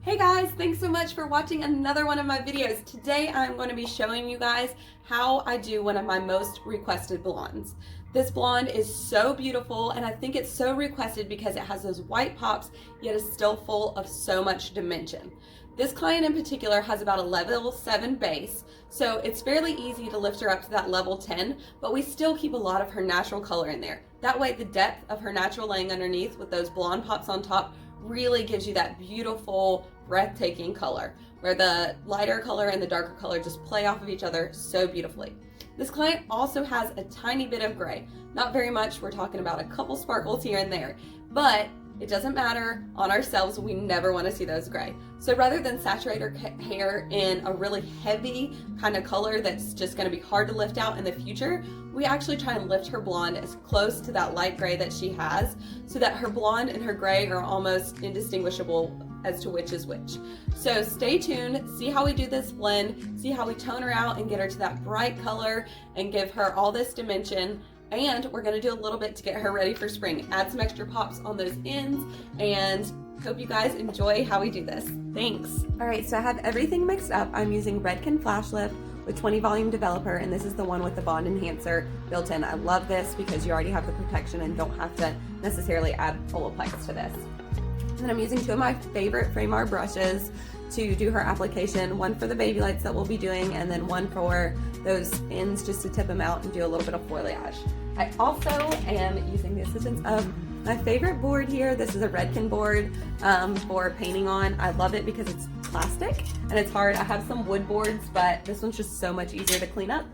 Hey guys, thanks so much for watching another one of my videos. Today I'm going to be showing you guys how I do one of my most requested blondes. This blonde is so beautiful and I think it's so requested because it has those white pops yet is still full of so much dimension. This client in particular has about a level 7 base, so it's fairly easy to lift her up to that level 10, but we still keep a lot of her natural color in there. That way the depth of her natural laying underneath with those blonde pops on top really gives you that beautiful, breathtaking color, where the lighter color and the darker color just play off of each other so beautifully. This client also has a tiny bit of gray. Not very much, we're talking about a couple sparkles here and there, but it doesn't matter. On ourselves, we never want to see those gray. So rather than saturate her hair in a really heavy kind of color that's just going to be hard to lift out in the future, we actually try and lift her blonde as close to that light gray that she has so that her blonde and her gray are almost indistinguishable as to which is which. So stay tuned, see how we do this blend, see how we tone her out and get her to that bright color and give her all this dimension. And we're gonna do a little bit to get her ready for spring. Add some extra pops on those ends and hope you guys enjoy how we do this. Thanks. All right, so I have everything mixed up. I'm using Redken Flash Lift with 20 volume developer, and this is the one with the bond enhancer built in. I love this because you already have the protection and don't have to necessarily add Olaplex to this. And then I'm using two of my favorite Framar brushes to do her application, one for the baby lights that we'll be doing, and then one for those ends just to tip them out and do a little bit of foliage. I also am using the assistance of my favorite board here. This is a Redken board for painting on. I love it because it's plastic and it's hard. I have some wood boards, but this one's just so much easier to clean up.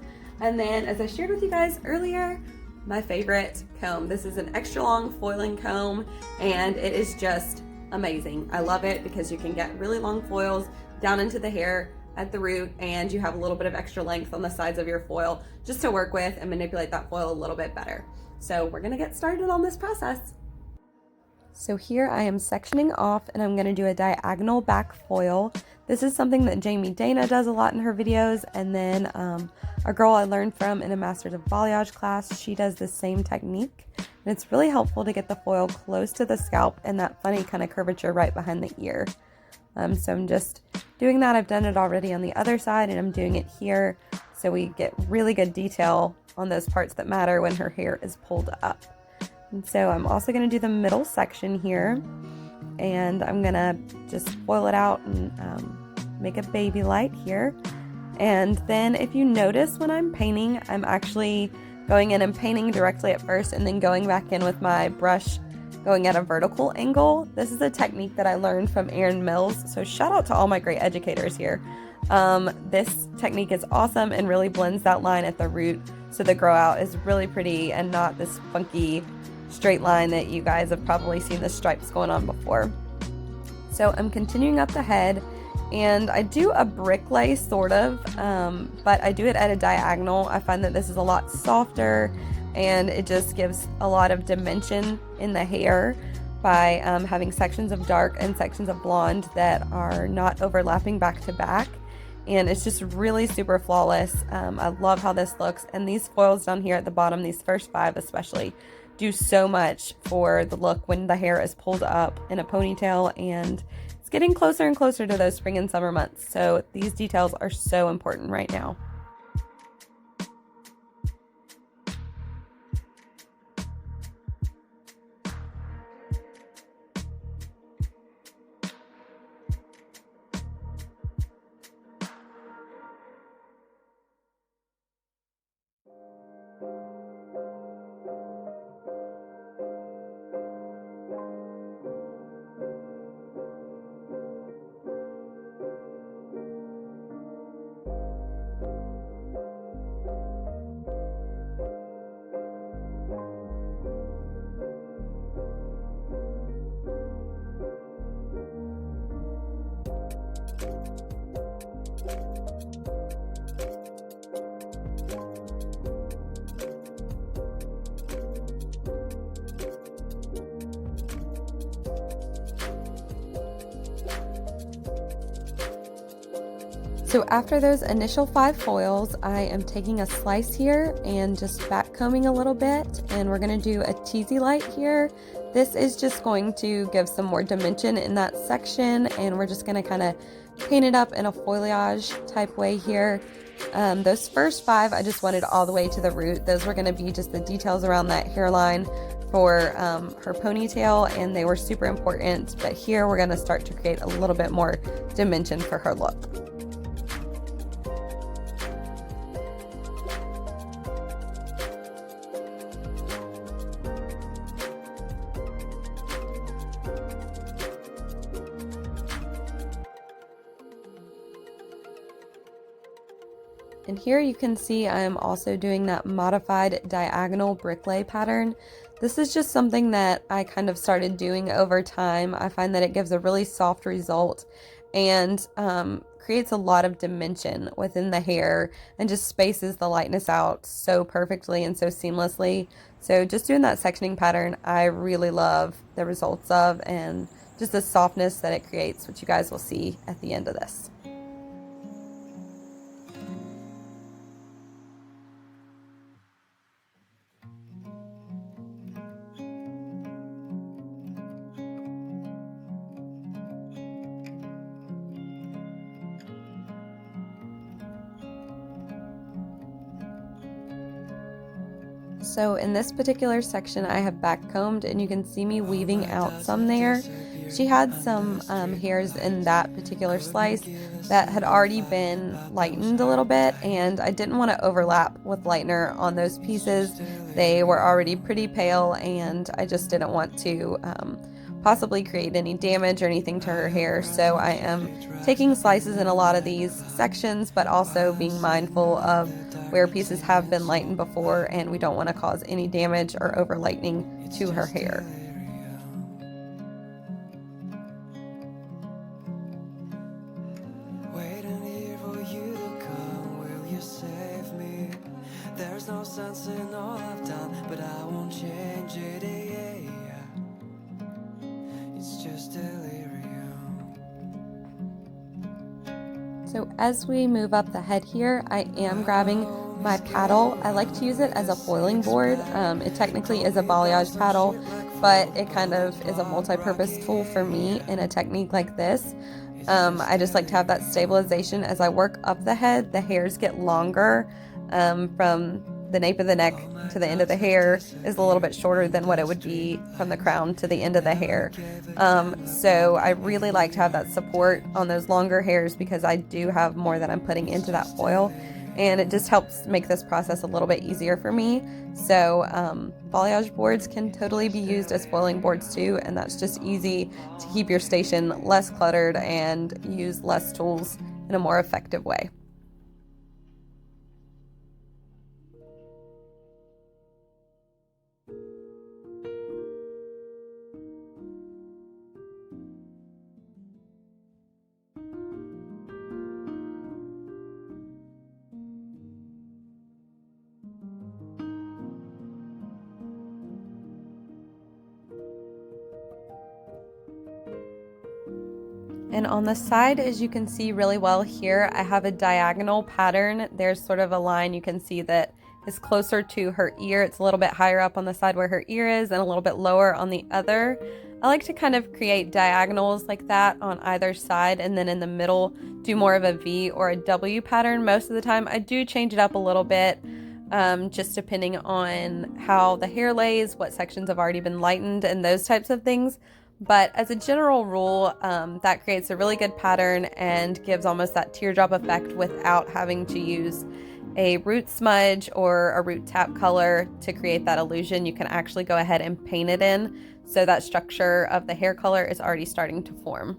And then, as I shared with you guys earlier, my favorite comb. This is an extra long foiling comb and it is just amazing. I love it because you can get really long foils down into the hair at the root, and you have a little bit of extra length on the sides of your foil just to work with and manipulate that foil a little bit better. So we're gonna get started on this process. So here I am sectioning off and I'm gonna do a diagonal back foil. This is something that Jamie Dana does a lot in her videos, and then a girl I learned from in a Masters of Balayage class, she does the same technique. And it's really helpful to get the foil close to the scalp and that funny kind of curvature right behind the ear. So I'm just doing that. I've done it already on the other side and I'm doing it here so we get really good detail on those parts that matter when her hair is pulled up. And so I'm also going to do the middle section here, and I'm going to just foil it out and make a baby light here. And then if you notice when I'm painting, I'm actually going in and painting directly at first and then going back in with my brush going at a vertical angle. This is a technique that I learned from Erin Mills, so shout out to all my great educators here. This technique is awesome and really blends that line at the root, so the grow out is really pretty and not this funky straight line that you guys have probably seen the stripes going on before. So I'm continuing up the head, and I do a brick lay sort of, but I do it at a diagonal. I find that this is a lot softer and it just gives a lot of dimension in the hair by having sections of dark and sections of blonde that are not overlapping back to back. And it's just really super flawless. I love how this looks, and these foils down here at the bottom, these first 5 especially, do so much for the look when the hair is pulled up in a ponytail, and it's getting closer and closer to those spring and summer months. So these details are so important right now. So after those initial 5 foils, I am taking a slice here and just back combing a little bit, and we're going to do a teasy light here. This is just going to give some more dimension in that section, and we're just going to kind of paint it up in a foliage type way here. Those first 5 I just wanted all the way to the root. Those were going to be just the details around that hairline for her ponytail, and they were super important, but here we're going to start to create a little bit more dimension for her look. And here you can see I'm also doing that modified diagonal bricklay pattern. This is just something that I kind of started doing over time. I find that it gives a really soft result and creates a lot of dimension within the hair and just spaces the lightness out so perfectly and so seamlessly. So just doing that sectioning pattern, I really love the results of, and just the softness that it creates, which you guys will see at the end of this. So in this particular section, I have backcombed, and you can see me weaving out some there. She had some hairs in that particular slice that had already been lightened a little bit, and I didn't want to overlap with lightener on those pieces. They were already pretty pale, and I just didn't want to possibly create any damage or anything to her hair. So I am taking slices in a lot of these sections, but also being mindful of where pieces have been lightened before, and we don't want to cause any damage or over lightening to her hair. There's no sense in all I've done, but I won't change it. It's just delirium. So as we move up the head here, I am grabbing my paddle. I like to use it as a foiling board. It technically is a balayage paddle, but it kind of is a multi-purpose tool for me in a technique like this. I just like to have that stabilization as I work up the head. The hairs get longer from the nape of the neck to the end of the hair is a little bit shorter than what it would be from the crown to the end of the hair. So I really like to have that support on those longer hairs because I do have more that I'm putting into that foil, and it just helps make this process a little bit easier for me. So balayage boards can totally be used as foiling boards too, and that's just easy to keep your station less cluttered and use less tools in a more effective way. And on the side, as you can see really well here, I have a diagonal pattern. There's sort of a line you can see that is closer to her ear. It's a little bit higher up on the side where her ear is and a little bit lower on the other. I like to kind of create diagonals like that on either side, and then in the middle do more of a V or a W pattern. Most of the time I do change it up a little bit, just depending on how the hair lays, what sections have already been lightened, and those types of things. But as a general rule, that creates a really good pattern and gives almost that teardrop effect without having to use a root smudge or a root tap color to create that illusion. You can actually go ahead and paint it in, so that structure of the hair color is already starting to form.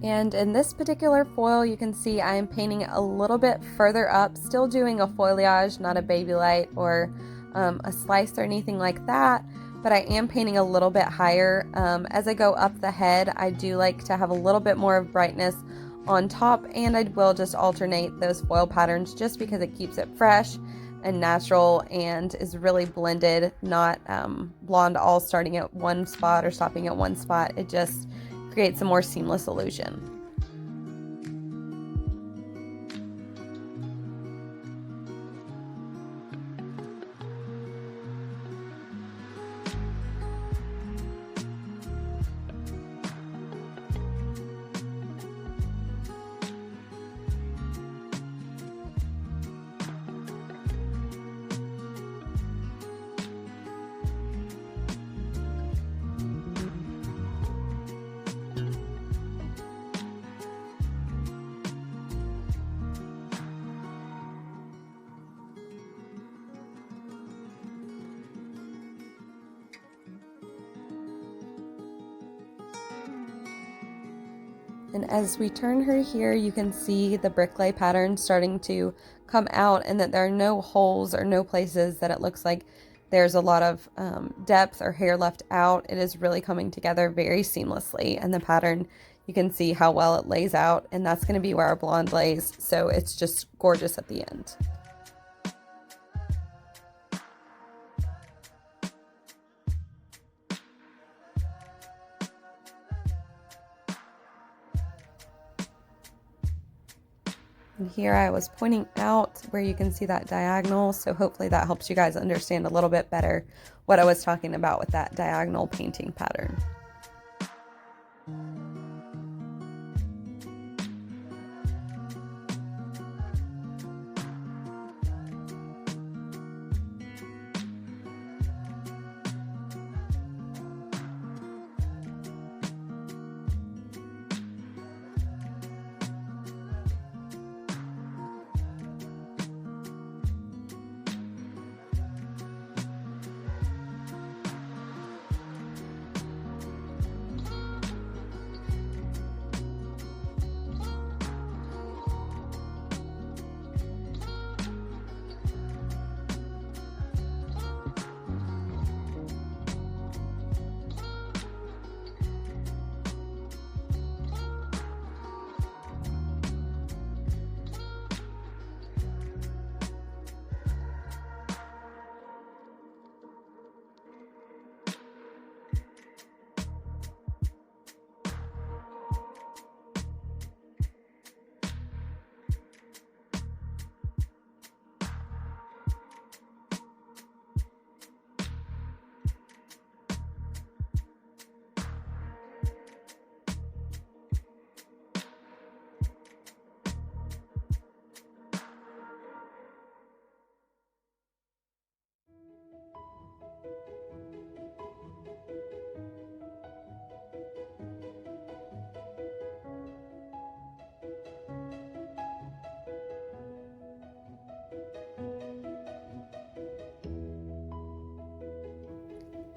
And in this particular foil, you can see I am painting a little bit further up, still doing a foliage, not a baby light or a slice or anything like that, but I am painting a little bit higher. As I go up the head, I do like to have a little bit more of brightness on top, and I will just alternate those foil patterns just because it keeps it fresh and natural and is really blended, not blonde all starting at one spot or stopping at one spot. It just creates a more seamless illusion. And as we turn her here, you can see the bricklay pattern starting to come out, and that there are no holes or no places that it looks like there's a lot of depth or hair left out. It is really coming together very seamlessly, and the pattern, you can see how well it lays out, and that's going to be where our blonde lays, so it's just gorgeous at the end. And here I was pointing out where you can see that diagonal, so hopefully that helps you guys understand a little bit better what I was talking about with that diagonal painting pattern.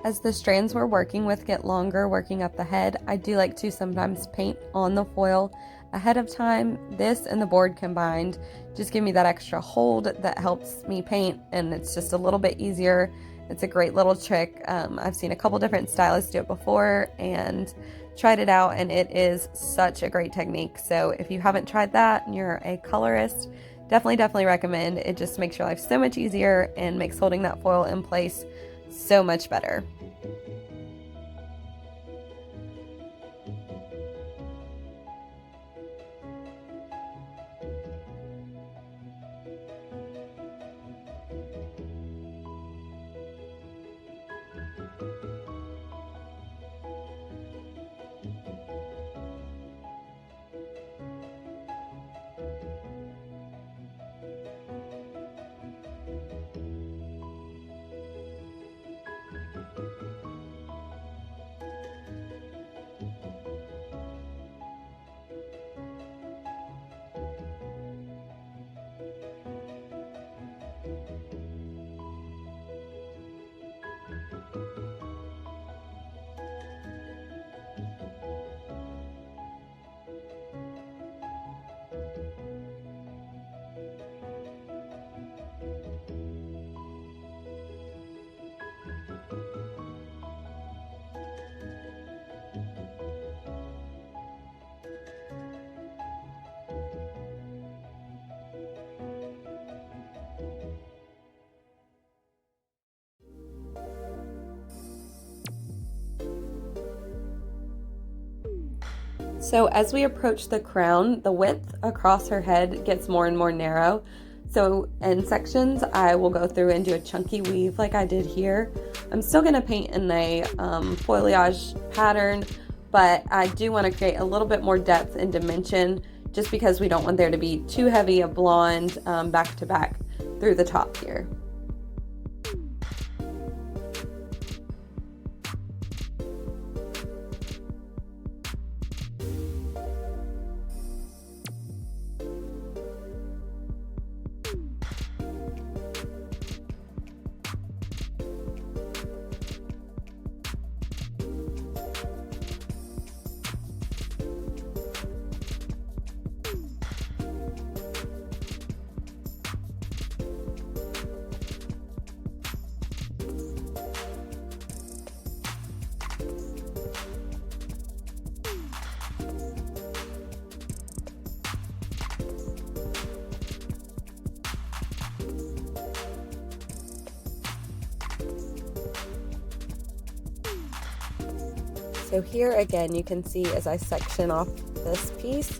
As the strands we're working with get longer, working up the head, I do like to sometimes paint on the foil ahead of time. This and the board combined just give me that extra hold that helps me paint, and it's just a little bit easier. It's a great little trick. I've seen a couple different stylists do it before and tried it out, and it is such a great technique. So if you haven't tried that and you're a colorist, definitely recommend. It just makes your life so much easier and makes holding that foil in place so much better. So as we approach the crown, the width across her head gets more and more narrow. So in sections, I will go through and do a chunky weave like I did here. I'm still going to paint in a foliage pattern, but I do want to create a little bit more depth and dimension just because we don't want there to be too heavy a blonde back to back through the top here. So here again, you can see as I section off this piece,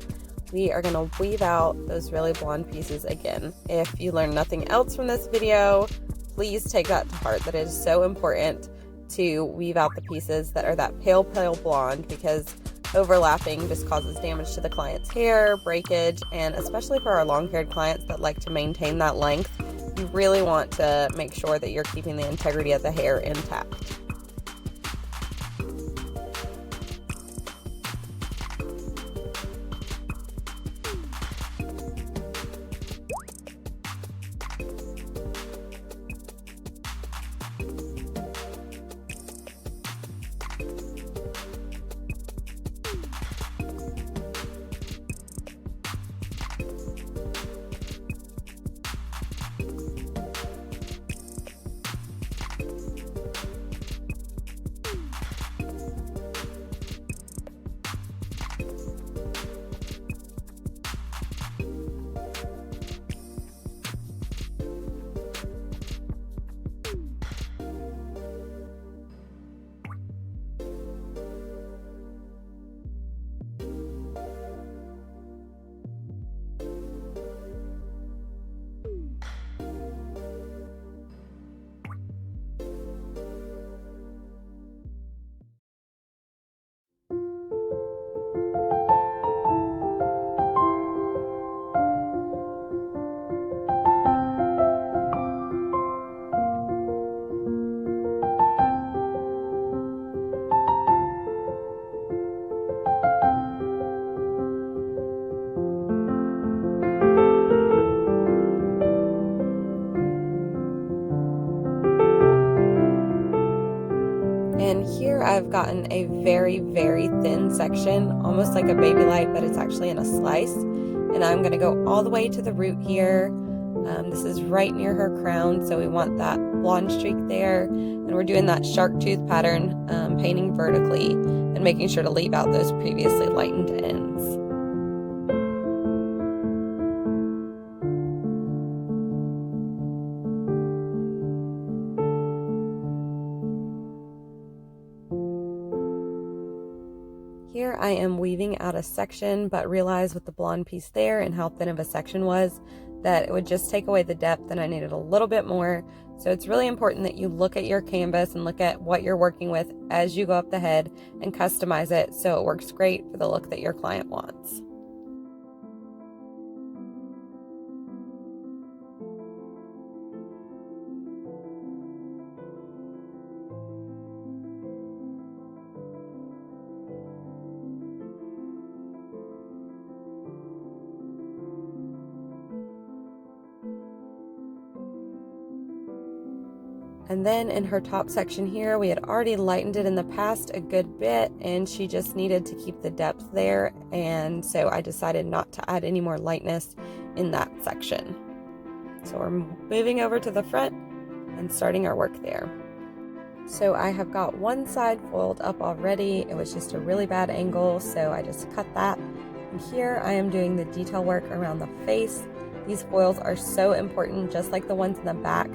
we are going to weave out those really blonde pieces again. If you learn nothing else from this video, please take that to heart, that it is so important to weave out the pieces that are that pale blonde, because overlapping just causes damage to the client's hair, breakage, and especially for our long-haired clients that like to maintain that length, you really want to make sure that you're keeping the integrity of the hair intact. And here I've gotten a very, very thin section, almost like a baby light, but it's actually in a slice. And I'm going to go all the way to the root here. This is right near her crown, so we want that blonde streak there. And we're doing that shark tooth pattern, painting vertically and making sure to leave out those previously lightened ends. Here I am weaving out a section, but realized with the blonde piece there and how thin of a section was, that it would just take away the depth and I needed a little bit more. So it's really important that you look at your canvas and look at what you're working with as you go up the head and customize it so it works great for the look that your client wants. And then in her top section here, we had already lightened it in the past a good bit, and she just needed to keep the depth there. And so I decided not to add any more lightness in that section. So we're moving over to the front and starting our work there. So I have got one side foiled up already. It was just a really bad angle, so I just cut that. And here I am doing the detail work around the face. These foils are so important, just like the ones in the back,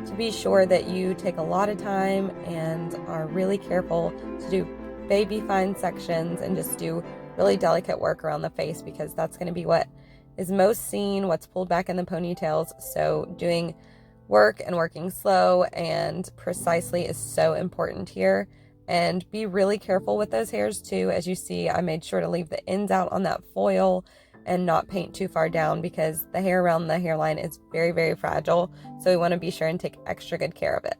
to be sure that you take a lot of time and are really careful to do baby fine sections and just do really delicate work around the face because that's going to be what is most seen, what's pulled back in the ponytails. So doing work and working slow and precisely is so important here. And be really careful with those hairs too. As you see, I made sure to leave the ends out on that foil and not paint too far down because the hair around the hairline is very, very fragile. So we want to be sure and take extra good care of it.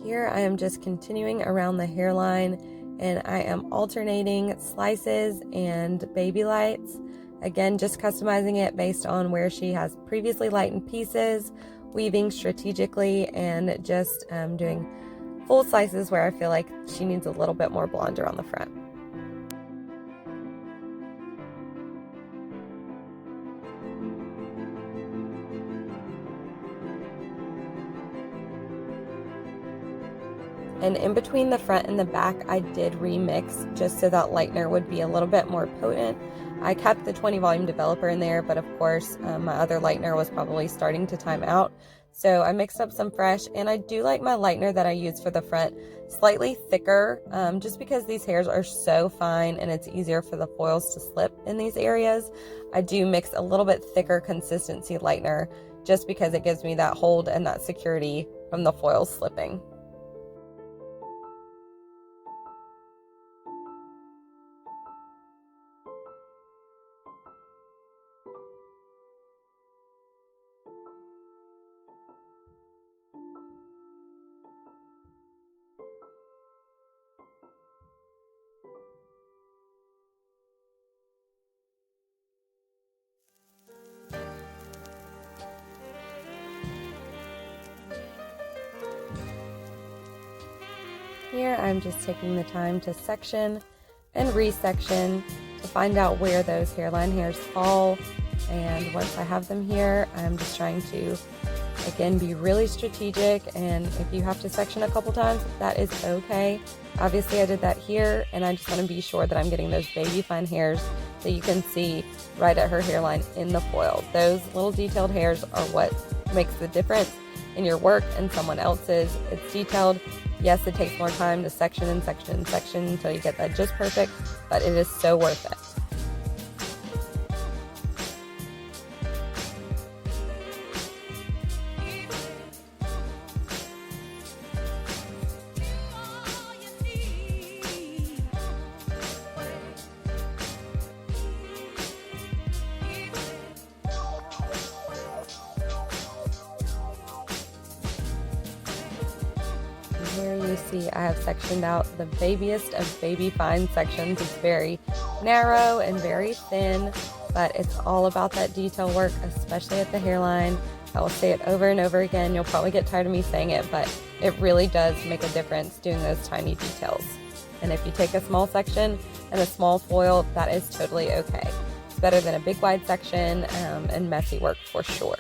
Here I am just continuing around the hairline, and I am alternating slices and baby lights. Again, just customizing it based on where she has previously lightened pieces, weaving strategically, and just doing full slices where I feel like she needs a little bit more blonde around the front. And in between the front and the back, I did remix just so that lightener would be a little bit more potent. I kept the 20 volume developer in there, but of course my other lightener was probably starting to time out. So I mixed up some fresh, and I do like my lightener that I use for the front slightly thicker, just because these hairs are so fine and it's easier for the foils to slip in these areas. I do mix a little bit thicker consistency lightener just because it gives me that hold and that security from the foils slipping. Here I'm just taking the time to section and resection to find out where those hairline hairs fall. And once I have them here, I'm just trying to, again, be really strategic. And if you have to section a couple times, that is okay. Obviously I did that here, and I just want to be sure that I'm getting those baby fine hairs that you can see right at her hairline in the foil. Those little detailed hairs are what makes the difference in your work and someone else's. It's detailed. Yes, it takes more time to section and section and section until you get that just perfect, but it is so worth it. Here you see I have sectioned out the babiest of baby fine sections. It's very narrow and very thin, but it's all about that detail work, especially at the hairline. I will say it over and over again. You'll probably get tired of me saying it, but it really does make a difference doing those tiny details. And if you take a small section and a small foil, that is totally okay. It's better than a big wide section and messy work for sure.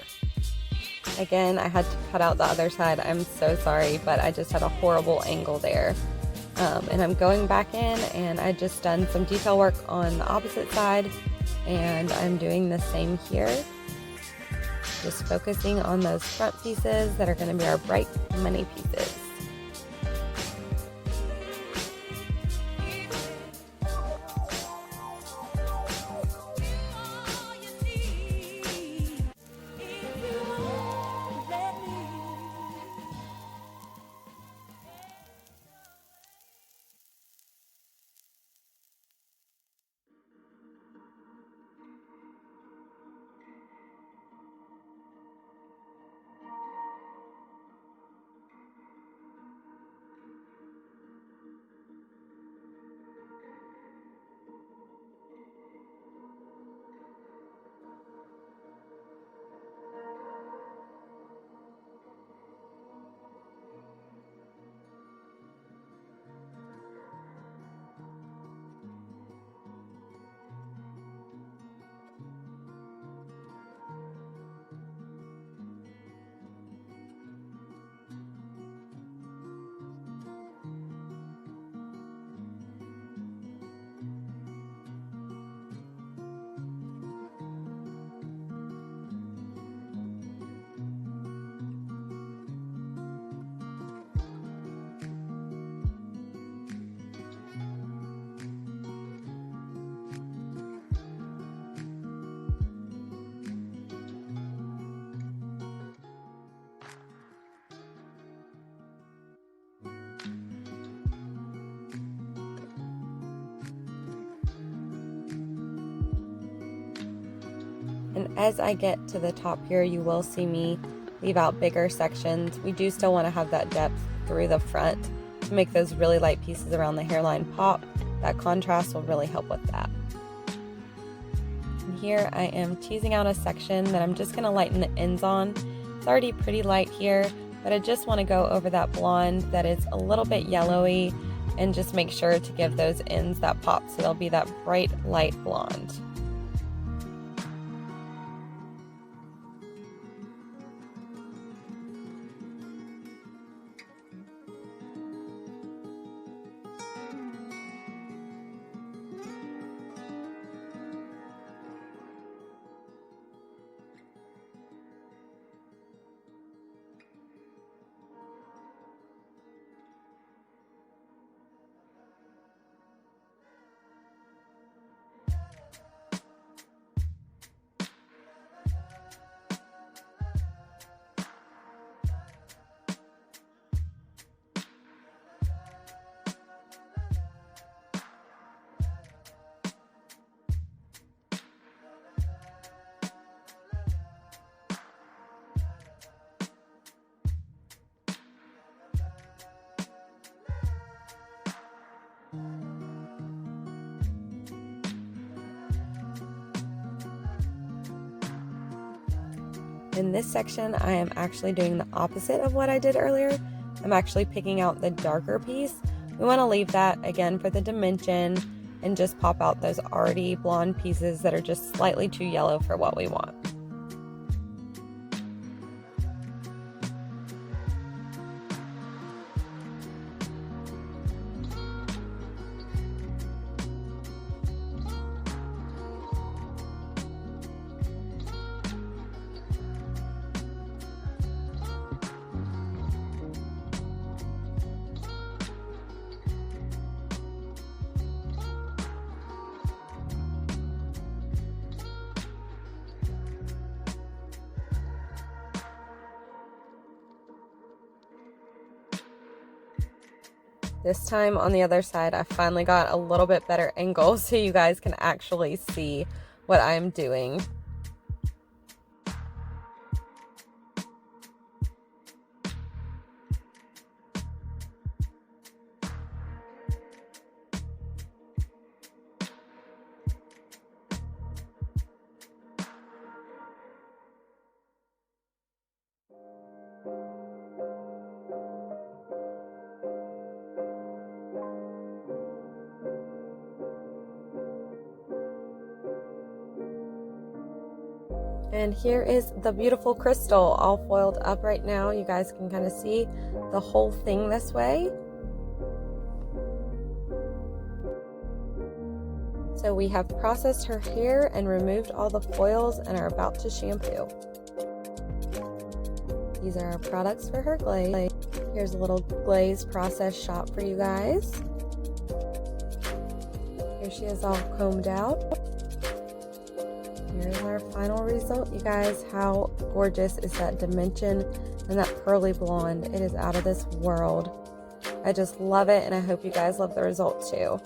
Again, I had to cut out the other side. I'm so sorry, but I just had a horrible angle there. And I'm going back in, and I just done some detail work on the opposite side, and I'm doing the same here. Just focusing on those front pieces that are going to be our bright money pieces. And as I get to the top here, you will see me leave out bigger sections. We do still want to have that depth through the front to make those really light pieces around the hairline pop. That contrast will really help with that. And here I am teasing out a section that I'm just going to lighten the ends on. It's already pretty light here, but I just want to go over that blonde that is a little bit yellowy and just make sure to give those ends that pop so they'll be that bright light blonde. In this section, I am actually doing the opposite of what I did earlier. I'm actually picking out the darker piece. We want to leave that again for the dimension and just pop out those already blonde pieces that are just slightly too yellow for what we want. This time on the other side, I finally got a little bit better angle so you guys can actually see what I'm doing. And here is the beautiful crystal all foiled up right now. You guys can kind of see the whole thing this way. So we have processed her hair and removed all the foils and are about to shampoo. These are our products for her glaze. Here's a little glaze process shot for you guys. Here she is all combed out. Here's our final result, you guys. How gorgeous is that dimension and that pearly blonde? It is out of this world. I just love it, and I hope you guys love the result too.